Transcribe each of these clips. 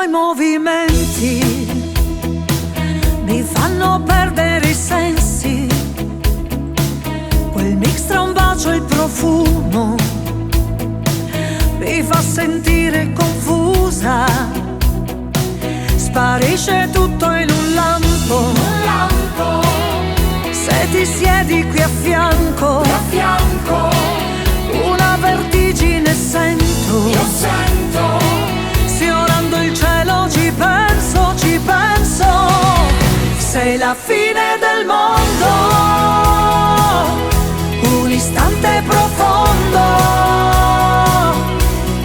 tuoi movimenti mi fanno perdere i sensi. Quel mix tra un bacio e il profumo mi fa sentire confusa. Sparisce tutto in un lampo. Se ti siedi qui a fianco, una vertigine sento. Io sento. Sfiorando il cielo ci penso, ci penso. Sei la fine del mondo, un istante profondo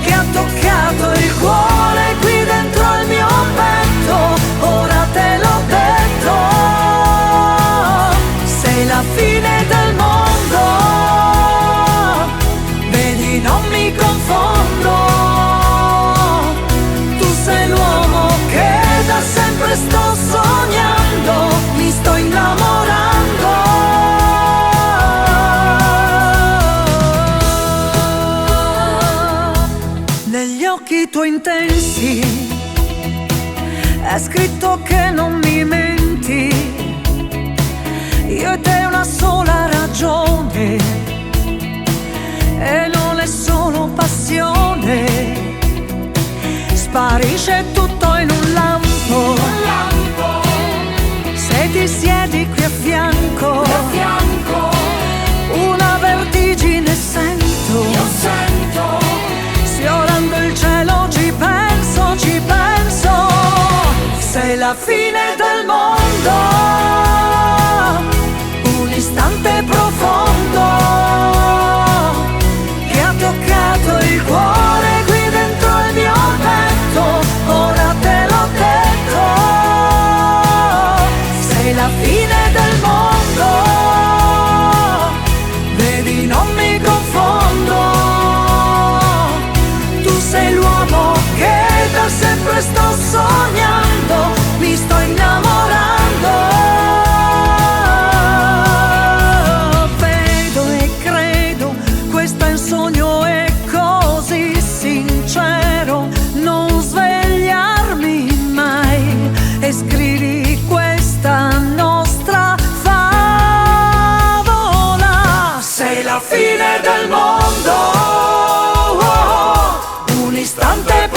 che ha toccato il cuore qui dentro il mio petto. Ora te l'ho detto, sei la fine del mondo. Vedi, non mi confondo, tu sei l'uomo che da sempre sto sognando, mi sto innamorando. Negli occhi tuoi intensi è scritto che non mi menti. Io e te una sola ragione e non è solo passione. Sparisce tutto in un lampo. Se ti siedi qui a fianco, una vertigine sento. Io sento. Sfiorando il cielo ci penso, ci penso. Sei la fine del mondo, un istante profondo che ha toccato il cuore qui dentro il mio petto. Ora te l'ho detto, sei la fine del mondo. Vedi, non mi confondo, tu sei l'uomo che da sempre sto sognando, mi sto innamorando. Vedo e credo, questo è un sogno e così sincero, non svegliarmi mai e scrivi questa nostra favola. Sei la fine del mondo, un istante